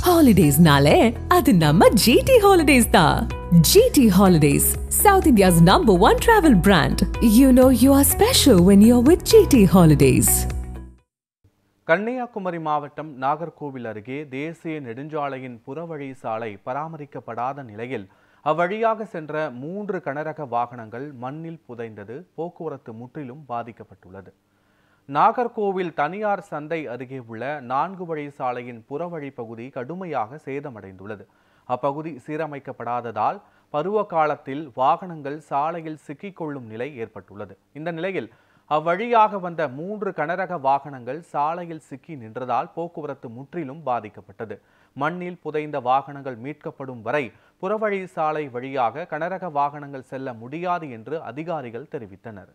Holidays-nale, adu namma GT Holidays da. GT Holidays, South India's #1 travel brand. You know you are special when you're with GT Holidays. Kanyakumari மாவட்டம் நாகர்கோவில் அருகே தேசிய நெடுஞ்சாலையின் புறவழி சாலை பராமரிக்கப்படாத நிலையில் அவ்வழியாக சென்ற 3 கனரக வாகனங்கள் மண்ணில் புதைந்தது போக்குவரத்து முற்றிலும் பாதிக்கப்பட்டுள்ளது. நாகர்கோவில் தனியார் சந்தை அருகே உள்ள 4 வழி சாலையின் புறவழி பகுதி கடுமையாக சேதமடைந்துள்ளது. அப்பகுதி சீரமைக்கப்படாததால் பருவ காலத்தில் வாகனங்கள் சாலையில் சிக்கிக்கொள்ளும் நிலை ஏற்பட்டுள்ளது. இந்த நிலையில் அவ்வழியாக வந்த 3 கனரக வாகனங்கள் சாலையில் சிக்கி நின்றதால் போக்குவரத்து முற்றிலும் பாதிக்கப்பட்டது. மண்ணில் புதைந்த வாகனங்கள் மீட்கப்படும் வரை புறவழி சாலை வழியாக கனரக வாகனங்கள் செல்ல முடியாது என்று அதிகாரிகள் தெரிவித்தனர்.